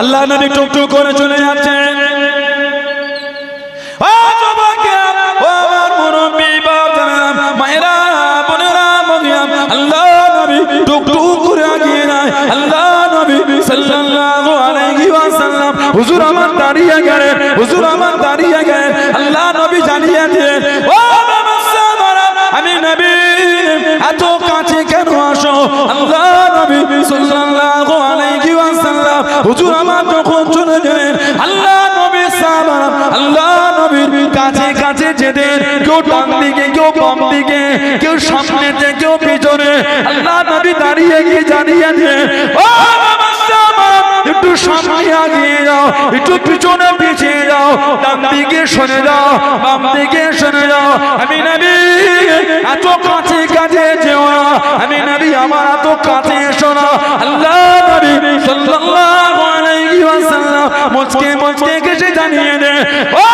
আল্লাহ নবী টুকটুক করে চলে যাচ্ছেন। আল্লাহ নবী টুকটুক করে আগিয়ে যায়। আল্লাহ নবী সাল্লাল্লাহু আলাইহি ওয়াসাল্লাম হুজুর আমার দাঁড়িয়ে গেলেন, হুজুর আমার দাঁড়িয়ে গেলেন। আল্লাহ নবী জানিয়ে দিলেন, ও আমি নবী, এত কাছে কেন আসো? আল্লাহ নবী সাল্লাল্লাহু আলাইহি ওয়াসাল্লাম হুজুর আমার যখন চলে গেলেন, আল্লাহ নবী সাহাবারা আল্লাহ নবীর কাছে কাছে যেতেন, কেউ ডান দিকে, কেউ বাম দিকে, কেউ সামনেতে, কেউ পিছনে। আল্লাহ নবী দাঁড়িয়ে গিয়ে জানিয়ে দিলেন, ও একটু সামনে আগিয়ে যাও, একটু পিছনে পিছিয়ে যাও, ডান দিকে সরে যাও, বাম দিকে সরে যাও। আমি নবী এত কাছে কাছে যেও না, আমি নবী আমার এত কাছে এসো না। আল্লাহ নবী সাল্লাল্লাহু আলাইহি ওয়াসাল্লাম মুচকে মুচকে কেসে জানিয়ে দেন, ও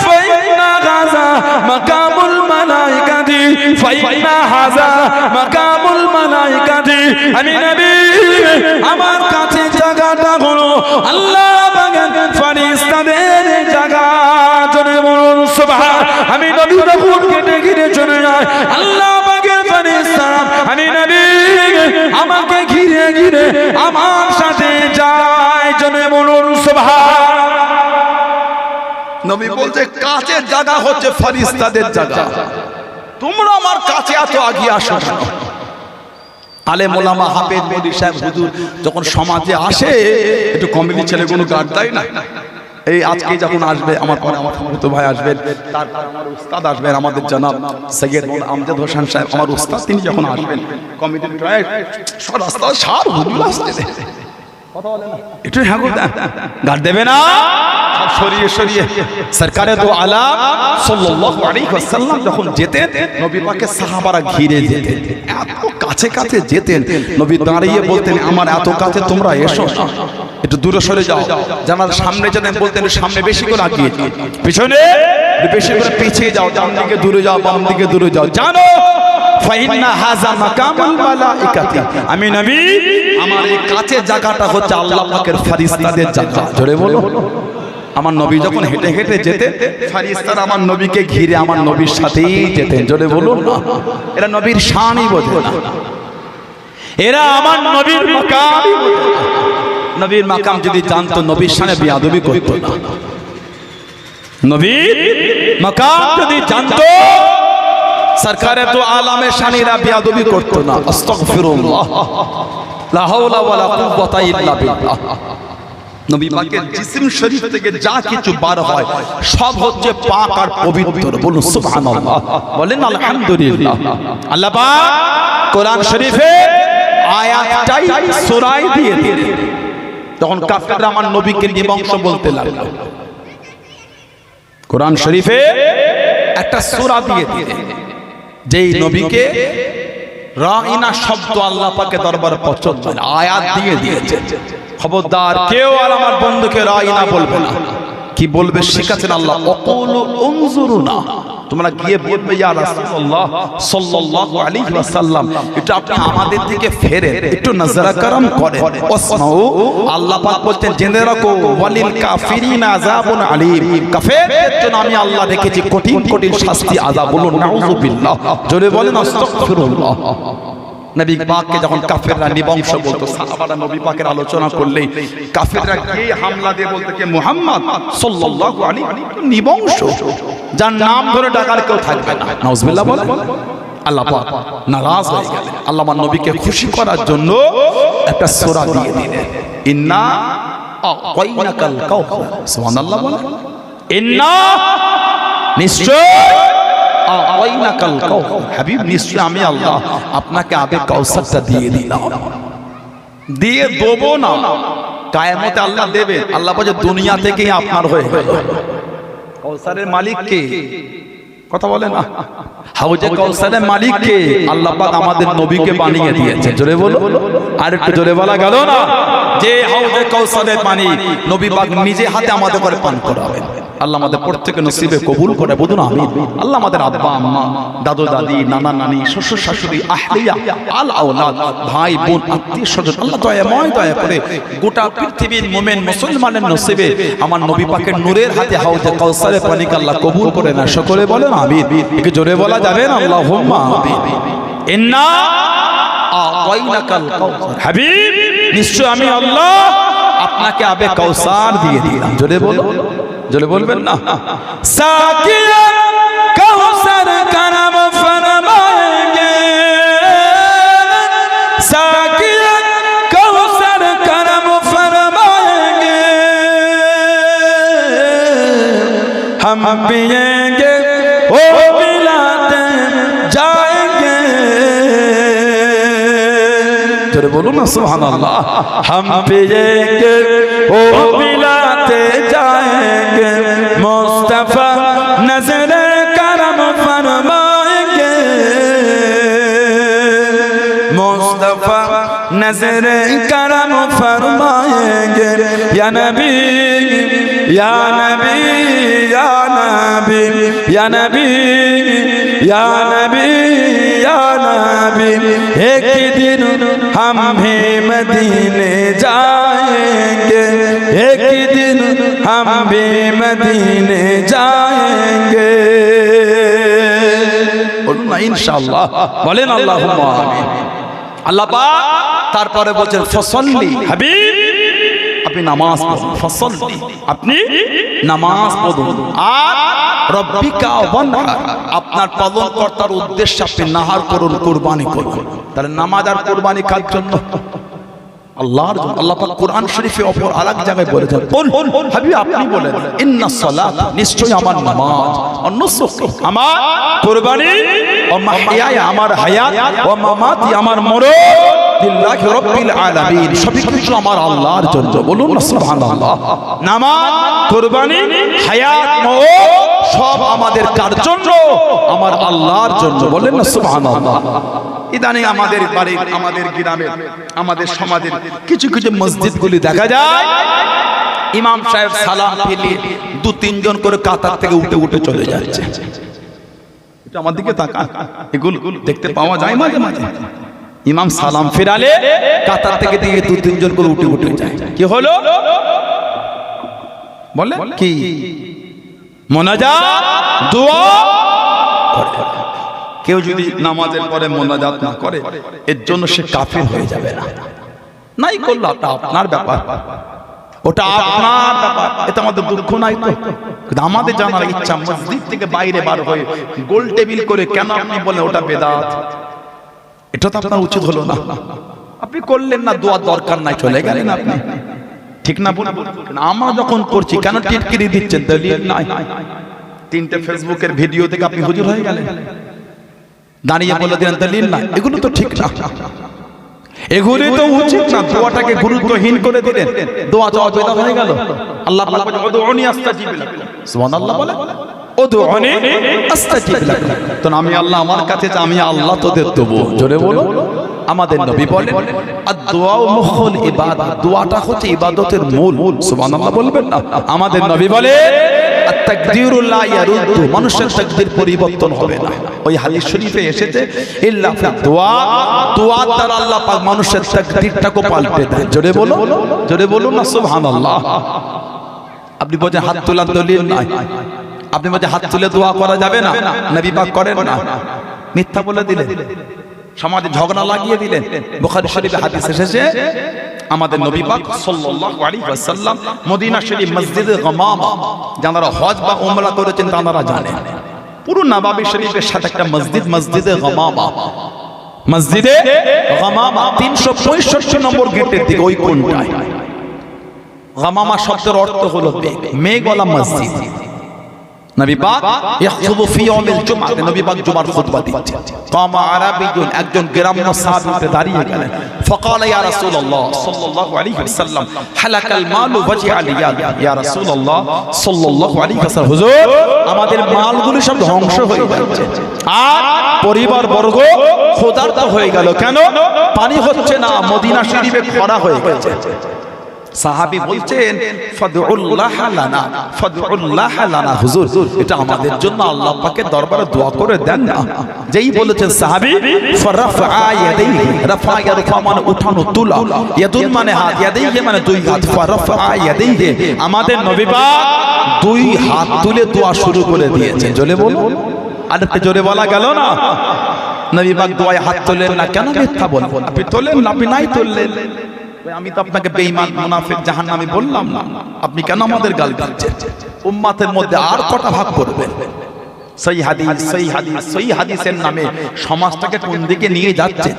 ফাইন্না গাজা মাকামুল মালাইকাতি, ফাইন্না হাজা মাকামুল মালাইকাতি। আমি নবী আমার কাছে জায়গাটা হলো আল্লাহ পাকের ফেরেশতাদের জায়গা। জোরে বলুন সুবহান। আমি নবী তখন কেটে ঘিরে চলে যায়, আল্লাহ পাকের ফেরেশতারা আমি নবী আমাকে ঘিরে ঘিরে আমার সাথে যায়। জোরে বলুন সুবহান। নবী বলছে কাছের জায়গা হচ্ছে ফেরেশতাদের জায়গা, তোমরা আমার কাছে এত আগিয়ে আসো না। আলেম ওলামা হাফেজ মুফতি সাহেব হুজুর যখন সমাজে আসে, একটু কমিটি ছেলেগুলো গার্ড দেয় না। এই আজকে যখন আসবে আমার পরে আমার তো ভাই আসবেন, তারপর আমার উস্তাদ আসবেন, আমাদের জনাব সৈয়দ আমজাদ হোসেন সাহেব আমার উস্তাদ, তিনি যখন আসবেন কমিটির প্রায় সব রাস্তা সার হুজুর আসছে, কথা বলে না একটু হ্যাঁ গার্ড দেবে না, সব সরিয়ে সরিয়ে। সরকারে তো আলাম সাল্লাল্লাহু আলাইহি ওয়াসাল্লাম যখন যেতেন, নবী পাকের সাহাবারা ঘিরে যেতেন, এত কাছে কাছে যেতেন। নবী দাঁড়িয়ে বলতেন, আমার এত কাছে তোমরা এসো না, একটু দূরে সরে যাও। জানার সামনে যেতেন বলতেন, সামনে বেশি করে আগিয়ে যাও, পিছনে বেশি করে পিছিয়ে যাও, ডান দিকে দূরে যাও, বাম দিকে দূরে যাও। জানো ফাইন্না হাযা মাকামুল মালাইকাতি, আমি নবী আমার এই কাছে জায়গাটা হচ্ছে আল্লাহ পাকের ফেরেশতাদের জায়গা। জোরে বলো। আমার নবী যখন হেঁটে হেঁটে যেতেন, ফেরেশতারা আমার নবীকে ঘিরে আমার নবীর সাথেই যেতেন। জোরে বলুন না। এরা নবীর শানই বোঝে না, এরা আমার নবীর মাকামই বোঝে না। নবীর মাকাম যদি জানতো, নবীর শানে বেয়াদবি করতো না। নবীর মাকাম যদি জানতো, সরকারে তো আলামের শানিরা বেয়াদবি করতো না। আস্তাগফিরুল্লাহ, লা হাওলা ওয়ালা কুওয়াতা ইল্লা বিল্লাহ। নবী পাকের জিসম শরীফ থেকে যা কিছু বার হয় সব হচ্ছে পাক আর পবিত্র। বলুন সুবহানাল্লাহ, বলেন আলহামদুলিল্লাহ। আল্লাহ পাক কোরআন শরীফে আয়াতটাই সূরায় দিয়ে দিলেন। তখন কাফেররা আমার নবীকে নিবংশ বলতে লাগলো। কোরআন শরীফে একটা সূরা দিয়ে দিলেন, যেই নবীকে রাইনা শব্দ আল্লাহ পাকের দরবারে পছন্দ না, আয়াত দিয়ে দিয়েছে। খবরদার কেউ আর আমার বন্ধুকে রাইনা বলবে না। কি বলবে শিখাচ্ছেন আল্লাহ, অকুলু উনজুরুনা, তোমরা গিয়ে বলবে ইয়া রাসূলুল্লাহ সাল্লাল্লাহু আলাইহি ওয়াসাল্লাম, এটা আপনি আমাদের দিকে ফেরেন, একটু নজর করম করেন। ওয়াসমাউ, আল্লাহ পাক বলতেন জেনে রাখো, ওয়ালিল কাফিরিনা আযাবুন আলীম, কাফেরদের জন্য আমি আল্লাহ রেখেছি কঠিন কঠিন শাস্তি, আযাব। বলুন নাউযুবিল্লাহ, জোরে বলেন আস্তাগফিরুল্লাহ। নবী পাককে যখন কাফেররা নিবংশ বলতো, সাহাবারা নবী পাকের আলোচনা করলেই কাফেররা গিয়ে হামলা দিয়ে বলতো যে মুহাম্মদ সাল্লাল্লাহু আলাইহি ওয়াসাল্লাম নিবংশ, যার নাম ধরে ডাকার কেউ থাকবে না। নাউযুবিল্লাহ বলেন। আল্লাহ পাক নারাজ হয়ে গেলেন। আল্লাহ আমার নবীকে খুশি করার জন্য একটা সূরা দিয়ে দিলেন, ইন্না আ'তাইনাকাল কাউসার। সুবহানাল্লাহ বলেন। ইন্না, নিশ্চয়, আ'তাইনাকাল কাউসার, হাবিব নিশ্চয় আমি আল্লাহ আপনাকে আবে কাউসারটা দিয়ে দিলাম। দিয়ে দেবো না, কিয়ামতে আল্লাহ দেবে। আল্লাহ বলে দুনিয়া থেকেই আপনার হয়ে গেল। কাউসারের মালিক কে? কথা বলে না। হাউজে কাউসারের মালিক কে? আল্লাহ পাক আমাদের নবীকে বানিয়ে দিয়েছে। জোরে বলো, আর একটু জোরে বলা গেল না? যে হাউজে কাউসারের পানি নবী পাক নিজে হাতে আমাদের করে পান করাবেন। আল্লাহ আমাদের প্রত্যেককে নসিবে কবুল করে, বলুন আমিন। আল্লাহ আমাদের আব্বা আম্মা, দাদু দাদি, নানা নানি, শ্বশুর শাশুড়ি, আহলিয়া, আল আওলাদ, ভাই বোন, আত্মীয় স্বজন, আল্লাহ দয়াময় দয়া করে গোটা পৃথিবীর মুমিন মুসলমানের নসিবে আমার নবী পাকের নূরের হাতে হাউজে কাউসারের পানিকে আল্লাহ কবুল করে না। সকলে বলেন আমিন। একটু জোরে বলা যাবে না? আল্লাহুম্মা আমিন। ইন্না আ'তাইনাকাল কাউসার, হাবিব নিশ্চয় আমি আল্লাহ আপনাকে আবে কাউসার দিয়ে দিলাম। জোরে বলো, জোরে বলবেন না? সাকিয়া কাউসার का नाम फरमाएंगे, साकिया काउसार का नाम फरमाएंगे, हम पिएंगे ओ पिलाते जाएंगे। জোরে বলুন না সুবহানাল্লাহ। हम पिएंगे ओ पिलाते जाएंगे, मुस्तफा नजर करम फरमाएंगे, मुस्तफा नजर करम फरमाएंगे। या नबी या नबी या नबी या नबी या नबी या नबी, एक दिन हम भी मदीने जाएंगे, एक दिन हम भी मदीने जाएंगे। বলুন না ইনশাআল্লাহ, বলেন আল্লাহুম্মা আমিন। আল্লাহ পাক তারপরে বলেন ফসল্লি, হাবিব আপনি নামাজ পড়ুন। ফসল্লি আপনি নামাজ পড়ুন, আর রব্বিকা ওয়ানহার আপনার পালনকর্তার উদ্দেশ্যে আপনি নাহার করুন, কুরবানি করুন। তাহলে নামাজ আর কুরবানি কার জন্য? আল্লাহর জন্য। আল্লাহ পাক কোরআন শরীফে অপর আরেক জায়গায় বলেছেন, হাবিব আপনি বলেন ইন্নাস সালাত নিশ্চয়ই আমার নামাজ, অনুসুক আমার কুরবানি, ও মাহইয়া আমার হায়াত, ও মামাতি আমার মরণ, লিল্লাহি রাব্বিল আলামিন সবই কিছু আমার আল্লাহর জন্য। বলুন না সুবহানাল্লাহ। নামাজ, কুরবানি, হায়াত, মরণ সব আমাদের কার জন্য? আমার আল্লাহর জন্য। বলেন না সুবহানাল্লাহ। ইদানিং আমাদের বাড়ির, আমাদের গ্রামের, আমাদের সমাজের কিছু কিছু মসজিদগুলি দেখা যায় ইমাম সাহেব সালাম ফিরিয়ে 2-3 জন করে কাতার থেকে উঠে উঠে চলে যাচ্ছে। এটা আমার দিকে তাকান, এগুলো দেখতে পাওয়া যায় মাঝে মাঝে। ইমাম সালাম ফিরালে কাতার থেকে দিকে 2-3 জন করে উঠে উঠে যায়। কি হলো? বলে কি? মুনাজাত, দোয়া। কেউ যদি নামাজের পরে মোনাজাত না করে এর জন্য সে কাফির হয়ে যাবে না। নাই করলো ওটা আপনার ব্যাপার, ওটা আপনার ব্যাপার, এটা আমাদের দুঃখ নাই তো। কিন্তু আমাদের জানার ইচ্ছা, মসজিদ থেকে বাইরে বার হয়ে গোল টেবিল করে কেন আপনি বলেন ওটা বেদাত? এটা তো আপনার উচিত হলো না। আপনি করলেন না, দোয়া দরকার নাই, চলে গেলেন আপনি, ঠিক না? আমরা যখন করছি কেন টিটকিরি দিচ্ছেন? দলিল নাই। 3টে ফেসবুকের ভিডিও থেকে আপনি হুজুর হয়ে গেলেন, দাঁড়িয়ে বলে দিলেন দলিল নাই। এগুলো তো ঠিক না, এগুলি তো উচিত না। দোয়াটাকে গুরুত্বহীন করে দিলেন, দোয়া চাওয়া বেদাত হয়ে গেল। আল্লাহ পাক বলেন উদউনি আস্তাজিব লাকুম, সুবহানাল্লাহ বলে উদউনি আস্তাজিব লাকুম। তো আমি আল্লাহ আমার কাছে যে আমি আল্লাহ তোদের দেবো। জোরে বলো। আমাদের নবী বলেন আদ-দুআ মুখুল ইবাদত, দোয়াটা হচ্ছে ইবাদতের মূল। সুবহানাল্লাহ বলবেন না? আমাদের নবী বলে আত-তাকদীরু লা ইয়ারুদ্দু, মানুষের তাকদীর পরিবর্তন হবে না। ওই হাদিস শরীফে এসেছে ইল্লা ফি দুআ, দোয়ার দ্বারা আল্লাহ পাক মানুষের তাকদীরটাকে পাল্টে দেয়। জোরে বলো, জোরে বলুন না সুবহানাল্লাহ। আপনি বলেন হাত তোলার দলিল নাই, আপনি বলেন হাত তুলে দোয়া করা যাবে না, নবী পাক করেন না, মিথ্যা বলে দিলেন, সমাজে ঝগড়া লাগিয়ে দিলেন। বুখারী শরীফে হাদিস এসেছে আমাদের নবী পাক সাল্লাল্লাহু আলাইহি ওয়াসাল্লাম মদিনা শরীফ মসজিদে গামামা, যারা হজ বা উমরা করেছেন তারা জানেন, পুরো নবাবী শরীফের সাথে একটা মসজিদ, মসজিদে গামামা, মসজিদে গামামা 365 নম্বর গেটের দিকে ওই কোণটায়। গামামা শব্দের অর্থ হলো মেঘওয়ালা মসজিদ। নবী পাক ইয়াখুতু ফি ইয়াউমিল জুমআহ, নবী পাক জুমার খুতবা দিচ্ছেন। কামা আরাবিয়ুন, একজন গ্রাম্য সাহাবী দাঁড়িয়ে গেলেন। ফাকালা ইয়া রাসূলুল্লাহ সাল্লাল্লাহু আলাইহি ওয়াসাল্লাম হালাকাল মালু ওয়াজিআল ইয়াদ, ইয়া রাসূলুল্লাহ সাল্লাল্লাহু আলাইহি ওয়াসাল্লাম, হুজুর আমাদের মালগুলো সব ধ্বংস হয়ে যাচ্ছে আর পরিবার বর্গ ক্ষুধার্ত হয়ে গেল। কেন? পানি হচ্ছে না, মদিনা শরীফে খরা হয়ে গেছে। সাহাবী বলছেন ফাদউল্লাহ লানা, ফাদউল্লাহ লানা হুজুর, এটা আমাদের জন্য আল্লাহ পাকের দরবারে দোয়া করে দেন না। যেই বলেছেন সাহাবী, ফারাফা ইয়াদাইহি, রাফা ইয়ারফা মানে উঠানো তোলা, ইয়াদুন মানে হাত, ইয়াদাইহি মানে দুই হাত, ফারাফা ইয়াদাইহি, আমাদের নবী পাক দুই হাত তুলে দোয়া শুরু করে দিয়েছেন। জোরে বলুন, আরেকটু জোরে বলা গেল না? নবী পাক দোয়ায় হাত তোলেন না কেন? মিথ্যা বলবেন, আপনি তোলেন না, আপনি নাই তুললেন। আমি তো আপনাকে বেঈমান, মুনাফিক, জাহান্নামী বললাম না, আপনি কেন আমাদের গাল দিচ্ছেন? উম্মতের মধ্যে আর কটা ভাগ করবেন? সহি হাদিস, সহি হাদিস, সহি হাদিসের নামে সমাজটাকে কোন দিকে নিয়ে যাচ্ছে?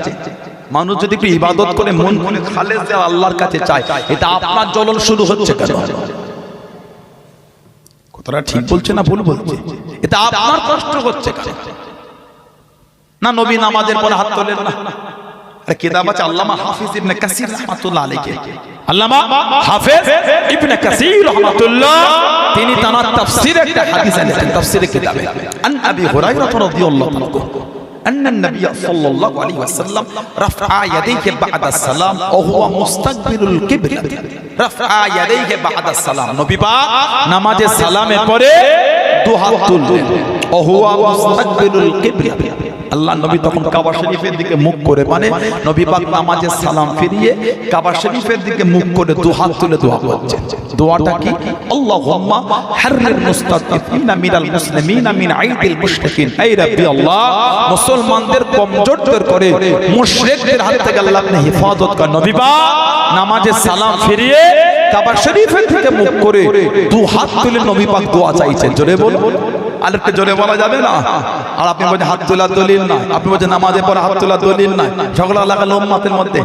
মানুষ যদি একটু ইবাদত করে মন খুলে খালেস দিয়ে আল্লাহর কাছে চায়, এটা আপনার জ্বলন শুরু হচ্ছে কেন? কথাটা ঠিক বলছে না ভুল বলছে? এটা আপনার কষ্ট হচ্ছে কেন? না নবী নামাজের পরে হাত তোলেন না। আর কিতাব আছে আল্লামা হাফিজ ইবনে কাসির রাহমাতুল্লাহ আলাইহি, আল্লামা হাফিজ ইবনে কাসির রাহমাতুল্লাহ, তিনি তার তাফসীরে একটা হাদিস এনেছেন, তাফসীরে কিতাবে, আন আবি হুরায়রা রাদিয়াল্লাহু আনহু أن النبي صلى الله عليه وسلم رفع يديه بعد السلام وهو مستقبل القبلة, رفع يديه بعد السلام, নবী পাক নামাজে সালামের পরে দুই হাত তুললেন, وهو مستقبل القبلة, আল্লাহ নবী তখন কাবা শরীফের দিকে মুখ করে, মানে নবী পাক নামাজে সালাম ফিরিয়ে কাবা শরীফের দিকে মুখ করে দুই হাত তুলে দোয়া করছেন। দোয়াটা কি? আল্লাহুম্মা হাররির মুস্তাদঈফিনা মিনাল মুসলিমিনা মিন আইদিল মুশরিকিন, হে রাব্বি আল্লাহ, মুসলমানদের কমজোরদের করে মুশরিকদের হাত থেকে আল্লাহ আপনি হেফাজত কর। নবী পাক নামাজে সালাম ফিরিয়ে কাবা শরীফের দিকে মুখ করে দুই হাত তুলে নবী পাক দোয়া চাইছেন। জোরে বলুন, আরেকটু জোরে বলা যাবে না? আর আপনি বলছেন হাত তোলা দলিল না, আপনি বলছেন নামাজে পড়া হাত তোলা দলিল না। ঝগড়া লাগালো উম্মতের মধ্যে,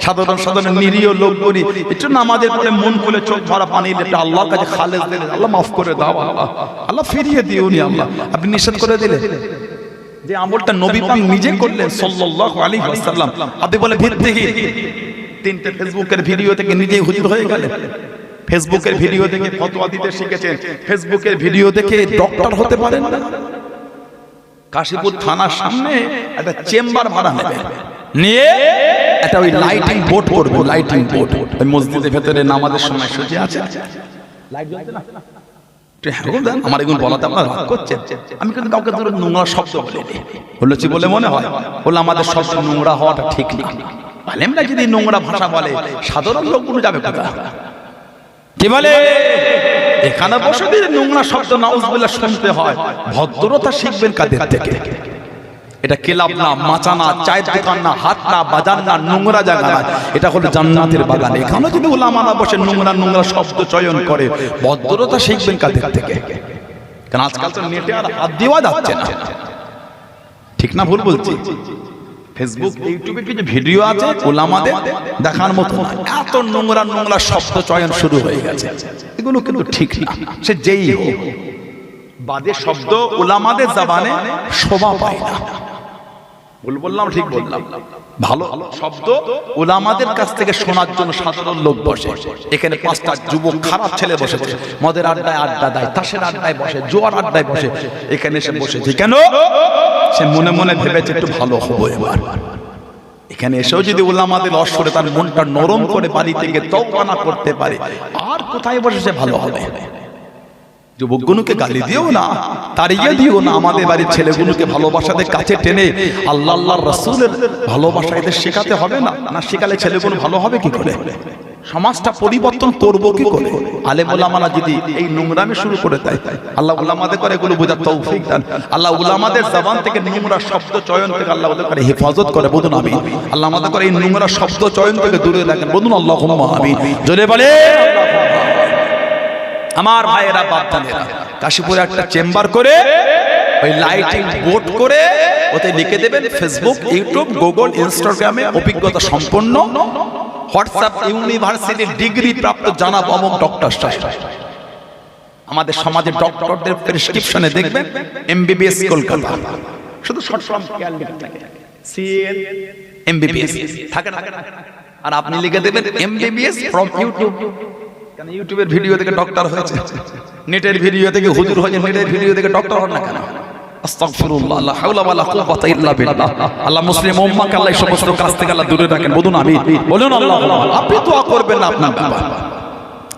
সাধারণ সাধারণ নিরীহ লোকগুলি একটু নামাজের পরে মন খুলে চোখ ভরা পানি দিলে আল্লাহর কাছে খালেস দিলে, আল্লাহ মাফ করে দাও, আল্লাহ ফিরিয়ে দিওনি, আল্লাহ আপনি নিষেধ করে দিলে। যে আমলটা নবী পাক নিজে করলেন সাল্লাল্লাহু আলাইহি ওয়াসাল্লাম, আপনি বলে ভিত্তিহীন। তিনটে ফেসবুকের ভিডিও থেকে নিজেই হুজুর হয়ে গেলেন, ফেসবুকের ভিডিও দেখে ফতোয়া দিতে শিখেছেন, ফেসবুকের ভিডিও দেখে ডক্টর হতে পারেন না। কাশীপুর থানার সামনে একটা চেম্বার ভাড়া নেবেন, নিয়ে একটা ওই লাইটিং বোর্ড করবেন, লাইটিং বোর্ড ওই মসজিদের ভেতরে নামাজের সময় সূচি আছে, লাইট জ্বলছে না? আমার এগুলো বলাতে আপনারা রাগ করছেন। আমি কিন্তু কাউকে ধরে নোংরা শব্দ বলিনি, বলেছি বলে মনে হয়, বলে আমাদের শব্দ নোংরা হওয়াটা ঠিক না। আলেমরা যদি নোংরা ভাষা বলে সাধারণ লোকগুলো যাবে কোথায়? কি বলে? এখানে বসে দিয়ে নোংরা শব্দ নাউজুবিল্লাহ শুনতে হয়। ভদ্রতা শিখবেন কাদের থেকে? এটা ক্লাব না, মাচা না, চায়ের দোকান না, হাট না, বাজার না, নোংরা জায়গা না, এটা হলো জান্নাতের বাগান। এখানে যদি উলামারা বসে নোংরা নোংরা শব্দ চয়ন করে, ভদ্রতা শিখবেন কাদের থেকে? কারণ আজকাল তো নেটে আর হাত দেওয়া যাচ্ছে না, ঠিক না ভুল বলছি? ফেসবুক ইউটিউবে কিছু ভিডিও আছে উলামাদের দেখার মতো, এত নোংরা নোংরা শব্দ চয়ন শুরু হয়ে গেছে, এগুলো কিন্তু ঠিক না। সে যেই হোক, বাদে শব্দ উলামাদের জবানে শোভা পায় না। ভুল বললাম ঠিক বললাম? ভালো শব্দ উলামাদের কাছ থেকে শোনার জন্য সাধারণ লোক বসে। এখানে পাঁচটা যুবক খারাপ ছেলে বসেছে, মদের আড্ডায় আড্ডা দেয়, তাসের আড্ডায় বসে, জোয়ার আড্ডায় বসে, এখানে এসে বসেছে কেন? সে মনে মনে ভেবেছে একটু ভালো হবো এবার। এখানে এসেও যদি উলামাদের অশ্বরে তার মনটা নরম করে বাড়ি থেকে তওবা না করতে পারে, আর কোথায় বসে সে ভালো হবে? যুবকগুলোকে গালি দিও না, তাড়িয়ে দিও না, আমাদের বাড়ির ছেলেগুলোকে ভালোবাসাদের কাছে টেনে আল্লাহ আল্লাহর রাসূলের ভালোবাসা এদের শেখাতে হবে না? না শেখালে ছেলেগুলো ভালো হবে কি করে? সমাজটা পরিবর্তন করবো কি করে? আলেম ওলামারা যদি এই নোংরামি শুরু করে দেয়, আল্লাহ উলামাদের করে এগুলো বোঝার তৌফিক দেন। আল্লাহ উলামাদের জবান থেকে নোংরা শব্দ চয়ন থেকে আল্লাহ ওদের করে হেফাজত করে, বলুন আমিন। আল্লাহ আমাদের করে এই নোংরা শব্দ চয়ন থেকে দূরে রাখেন, বলুন আল্লাহুম্মা আমিন। জোরে বলে আমার ভাইয়েরা বাপদানেরা, কাশীপুরে একটা চেম্বার করে ওই লাইটিং বোর্ড করে ওতে লিখে দেবেন ফেসবুক, ইউটিউব, গুগল, ইনস্টাগ্রামে অভিজ্ঞতা সম্পন্ন, হোয়াটসঅ্যাপ ইউনিভার্সিটির ডিগ্রি প্রাপ্ত জানাব অমুক ডক্টর সাহেব। আমাদের সমাজে ডক্টরদের প্রেসক্রিপশনে দেখবেন এমবিবিএস কলকাতা, শুধু শর্ট ফর্ম সিএন এমবিবিএস থাকে না? আর আপনি লিখে দেবেন এমবিবিএস ফ্রম ইউটিউব, কারণ ইউটিউবের ভিডিও থেকে ডক্টর হয়েছে, নেটের ভিডিও থেকে হুজুর হয়েছে, নেটের ভিডিও থেকে ডক্টর হন না কেন? আস্তাগফিরুল্লাহ, লা হাওলা ওয়ালা কুওয়াতা ইল্লা বিল্লাহ। আল্লাহ মুসলিম উম্মাহকে আল্লাহ এই সমস্ত কাজ থেকে আল্লাহ দূরে রাখেন। বলুন আমিন, বলুন আল্লাহুম্মা। আপনি দোয়া করবেন না আপনার ব্যাপার,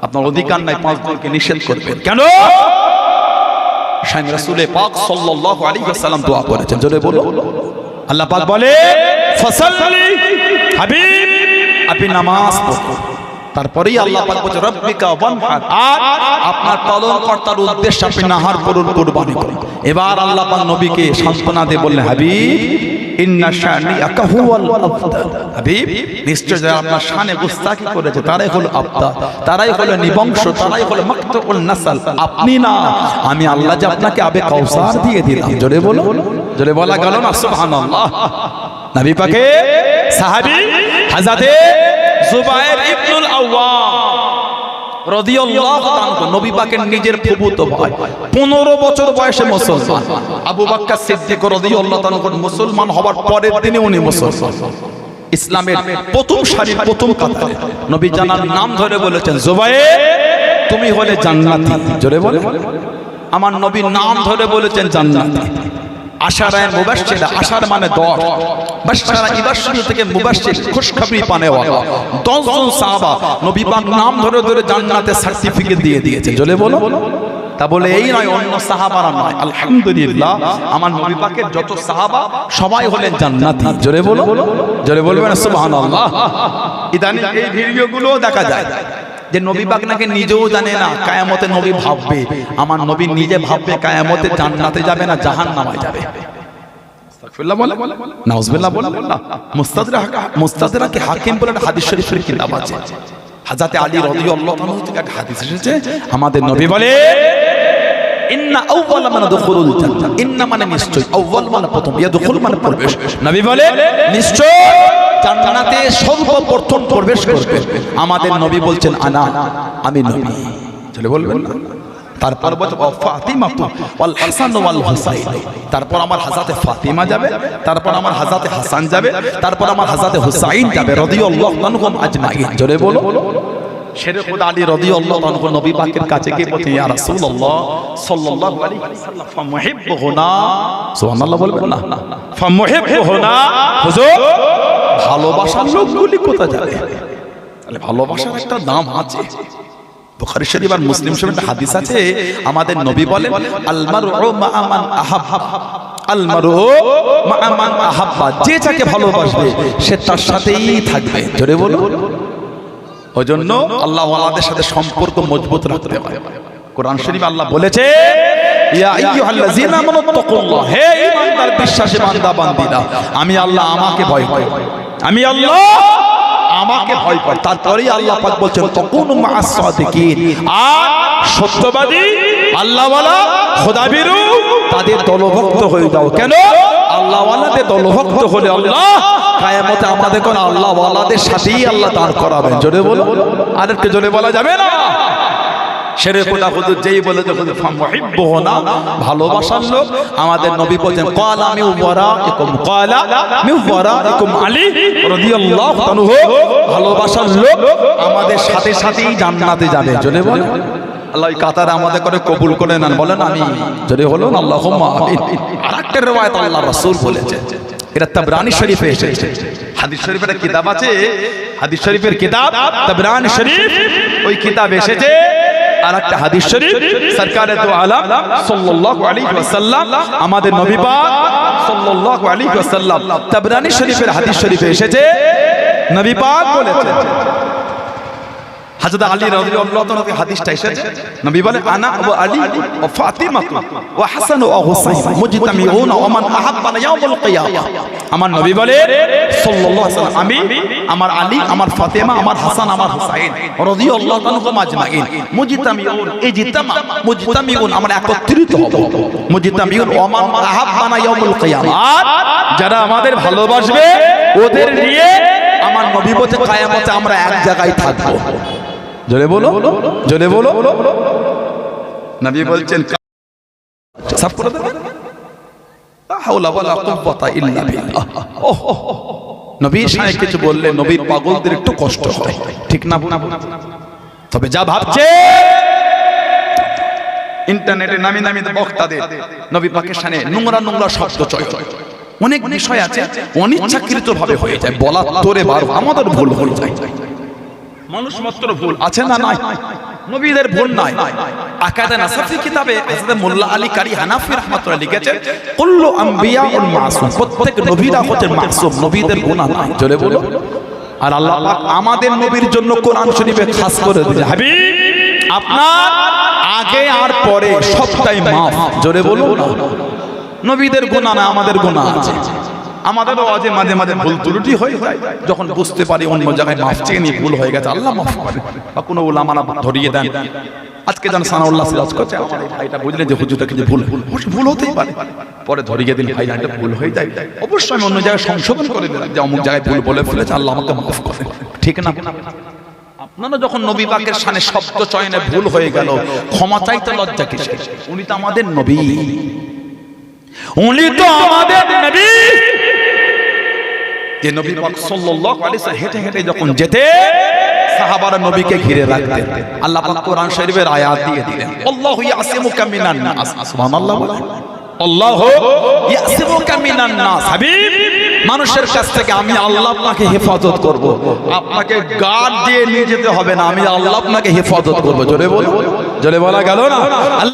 আপনার অধিকার নাই 5 জনকে নিষেধ করবেন। কেন? স্বয়ং রাসূল পাক সাল্লাল্লাহু আলাইহি ওয়াসাল্লাম দোয়া করেছেন, জোরে বলো। আল্লাহ পাক বলে ফাসাল্লি হাবিব, আপনি নামাজ পড়ুন। তারপরেই আল্লাহ পাক বলে রব্বিকা ওয়ানহার, আর আপনার পালনকর্তার উদ্দেশ্যে আপনি নাহার করুন, কুরবানি করুন। এবার আল্লাহ পাক নবীকে সান্ত্বনা দিয়ে বললেন হাবিব ইন্না শানিআকা হুয়াল আফদাল, হাবিব নিশ্চয় যারা আপনার শানে গুস্তাখি করেছে তারাই হলো আফদাল, তারাই হলো নিবংশ, তারাই হলো মাকতুল নাসল। আপনি না, আমি আল্লাহ যে আপনাকে আবে কাউসার দিয়ে দিলাম। জোরে বলো, জোরে বলা গেল না সুবহানাল্লাহ। নবী পাকে সাহাবী হযরতে জুবায়ের ইবনুল আওয়াম রাদিয়াল্লাহু তাআলা, নবী পাকের নিজের ফুফুতো ভাই, 15 বছর বয়সে মুসলমান। আবু বকর সিদ্দিক রাদিয়াল্লাহু তাআলা মুসলমান হওয়ার পরের দিনে উনি মুসলমান, ইসলামের প্রথম সারির প্রথম কাতারে। নবী জানার নাম ধরে বলেছেন জুবায়ের তুমি হলে জান্নাতি। জোরে বলে, আমার নবী নাম ধরে বলেছেন জান্নাতি। আশারায়ে মুবাশশিরা, আশার মানে 10, বাশশারা ইবাশশির থেকে মুবাশশির খুশখবরি পানেওয়ালা 10 জন সাহাবা নবী পাক নাম ধরে ধরে জান্নাতের সার্টিফিকেট দিয়ে দিয়েছে। জোরে বলো। তা বলে এই নয় অন্য সাহাবারা নয়, আলহামদুলিল্লাহ আমার নবী পাকের যত সাহাবা সবাই হলেন জান্নাতি। জোরে বলো, জোরে বলবেন সুবহানাল্লাহ। ইদানিং এই ভিডিওগুলো দেখা যায় যে নবী পাক নাকি নিজেও জানে না কিয়ামতে নবী ভাববে, আমার নবী নিজে ভাববে কিয়ামতে জান্নাতে যাবে না জাহান্নামে যাবে। আস্তাগফিরুল্লাহ বলে, নাউজুবিল্লাহ বলে। মুস্তাদরাক হাকিম বলে একটা হাদিস শরীফের কিতাব আছে। হযরতে আলী রাদিয়াল্লাহু তাআলা থেকে একটা হাদিস এসেছে, আমাদের নবী বলে ইন্না আউওয়াল মান দুখুলুল জান্নাহ, ইন্না মানে নিশ্চয়, আউওয়াল মানে প্রথম, ইয়াদখুল মানে প্রবেশ। নবী বলে নিশ্চয় জান্নাতে সর্বপ্রথম প্রবেশ করবে আমাদের নবী বলছেন আনা, আমি নবী। চলে বলবেন না। তারপর বলছে ফাতিমা ওয়াল হাসান ওয়াল হুসাইন, তারপর আমার হযরতে ফাতিমা যাবে, তারপর আমার হযরতে হাসান যাবে, তারপর আমার হযরতে হুসাইন যাবে রাদিয়াল্লাহু আনহুম আজমাইন। জোরে বলো। শেরে খুদা আলী রাদিয়াল্লাহু আনহু নবী পাকের কাছে গিয়ে বলছেন ইয়া রাসূলুল্লাহ সাল্লাল্লাহু আলাইহি ওয়াসাল্লাম ফামুহিব্বুনা, সুবহানাল্লাহ বলবেন না, ফামুহিব্বুনা হুজুর ভালোবাসার লোকগুলি কোথায় যাবে? তাহলে ভালোবাসার একটা দাম আছে। বুখারী শরীফ আর মুসলিম শরীফে একটা হাদিস আছে, আমাদের নবী বলেন আল মারউ মা মান আহাব্বা, আল মারউ মা মান আহাব্বা, যে যাকে ভালোবাসবে সে তার সাথেই থাকবে। জোরে বলো। ওইজন্য আল্লাহ ওয়ালাদের সাথে সম্পর্ক মজবুত রাখতে হয়। কোরআন শরীফ আল্লাহ বলেছে ইয়া আইয়ুহাল্লাযীনা আমানু তাকুল্লাহ, হে ঈমানদার বিশ্বাসী বান্দা বান্দীরা আমি আল্লাহ আমাকে ভয় করো, আমি আল্লাহ আমাকে ভয় কর। তারপরেই আল্লাহ পাক বলছেন তাকুনু মা'আস সাদিকিন, আর সত্যবাদী আল্লাহওয়ালা খোদাভীরু তাদের দলভুক্ত হয়ে যাও। কেন? আল্লাহওয়ালাদের দলভুক্ত হলে আল্লাহ কিয়ামতে আমাদের কোন আল্লাহওয়ালাদের সাথেই আল্লাহ দাঁড় করাবেন। জোরে বলো, আরেকটু জোরে বলা যাবে না? শেরে খোদা হুজুর যেই বলে যে ফামুহিব্বুনা ভালোবাসার লোক, আমাদের নবী বলেন ক্বালা মিন ওয়ারাইকুম, ক্বালা মিন ওয়ারাইকুম আলী রাদিয়াল্লাহু আনহু, ভালোবাসার লোক আমাদের সাথে সাথেই জান্নাতে যাবে। জোরে বলো। আল্লাহ এই কাতারে আমাদের করে কবুল করে নেন, বলেন আমি। জোরে হলো আল্লাহুম্মা আমিন। আরেকটা riwayat আল্লাহ রাসূল বলেছেন, এটা তাবরানী শরীফে এসেছে। হাদিস শরীফের কিতাব আছে, হাদিস শরীফের কিতাব তাবরানী শরীফ, ওই কিতাব এসেছে। আর একটা হাদিস শরীফ সরকারে দু আলম সাল্লাল্লাহু আলাইহি ওয়াসাল্লাম, আমাদের নবী পাক সাল্লাল্লাহু আলাইহি ওয়াসাল্লাম তাবরানী শরীফের হাদিস শরীফে এসেছে, নবী পাক বলেছেন হযরত আলী রাদিয়াল্লাহু তাআলা থেকে হাদিসটা এসেছে, নবী বলেন আনা ওয়া আলী ওয়া ফাতিমা ওয়া হাসান ওয়া হুসাইন মুজতামিউনা ওয়া মান আহাব্বানা ইয়াউমুল কিয়ামা। আমার নবী বলেন সাল্লাল্লাহু আলাইহি ওয়াসাল্লাম আমি, আমার আলী, আমার ফাতিমা, আমার হাসান, আমার হুসাইন রাদিয়াল্লাহু আনহুম আজমাইন মুজতামিউন, ইজতামা মুজতামিউন আমরা একত্রিত হব, মুজতামিউন ওয়া মান আহাব্বানা ইয়াউমুল কিয়ামা, যারা আমাদের ভালোবাসবে ওদের নিয়ে আমার নবী বলেন কিয়ামতে আমরা এক জায়গায় থাকব। জোরে বলো, জোরে বলো। নবী বলছেন সব করে দেবেন, লা হাওলা ওয়ালা কুওয়াতা ইল্লা বিল্লাহ। নবী সাহেব কিছু বললে নবীর পাগলদের একটু কষ্ট হয়, ঠিক না? তবে যা ভাবছে ইন্টারনেটে নামি নামি বক্তাদের নবী পাকের শানে নোংরা নোংরা শব্দ চয় অনেক বিষয় আছে অনিচ্ছাকৃত ভাবে হয়ে যায়, বলা তোরে বার আমাদের ভুল হয়ে যায়। মানুষ মাত্র ভুল আছে না নাই? নবীদের ভুল নাই। আকাদা নাসাফি কিতাবে হযরত মোল্লা আলী কারি হানাফি রাহমাতুল্লাহ লিখেছেন কুল্লু আম্বিয়াউল মাসুম, প্রত্যেক নবীরা হচ্ছে মাসুম, নবীদের গুনাহ নাই। জোরে বলো। আর আল্লাহ পাক আমাদের নবীর জন্য কোরআন শরীফে খাস করে দিয়েছে হাবিব আপনার আগে আর পরে সবটাই মাফ। জোরে বলো। নবীদের গুনাহ না, আমাদের গুনাহ আছে। আমাদেরও আজে মাঝে মাঝে ভুল ত্রুটি হয়ে যায়, যখন বুঝতে পারি অন্য জায়গায় মাফ চেয়ে নিয়ে ভুল হয়ে গেছে আল্লাহ মাফ করে, বা কোনো উলামারা ধরিয়ে দেন। আজকে যেন সানাউল্লাহ সিরাজ করছে আমার এই ভাইটা বুঝলেন যে হুজুরটা কিন্তু ভুল হতেই পারে, পরে ধরিয়ে দিন ভাই এটা ভুল হয়ে যায়, অবশ্যই আমি অন্য জায়গায় সংশোধন করে দিলাম যে অমুক জায়গায় ভুল বলে ফেলেছে, আল্লাহ আমাকে মাফ করে, ঠিক না? আপনারা যখন নবী পাকের শানে শব্দ চয়নে ভুল হয়ে গেল ক্ষমা চাইতে লজ্জা কিসের? উনি তো আমাদের নবী, উনি তো আমাদের নবী। যে নবী পাক সাল্লাল্লাহু আলাইহি ওয়াসাল্লাম হেঁটে হেঁটে যখন যেতে সাহাবারা নবীকে ঘিরে রাখতেন, আল্লাহ পাক কোরআন শরীফের আয়াত দিয়ে দিলেন আল্লাহু ইয়াসিমুকা মিনান নাস। সুবহানাল্লাহ। আল্লাহু ইয়াসিমুকা মিনান নাস। হাবিব মানুষের কাছ থেকে আমি আল্লাহ আপনাকে হেফাজত করব, আপনাকে গার্ড দিয়ে নিয়ে যেতে হবে না, আমি আল্লাহ আপনাকে হেফাজত করব। জোরে বলো, জোরে বলা গেল না?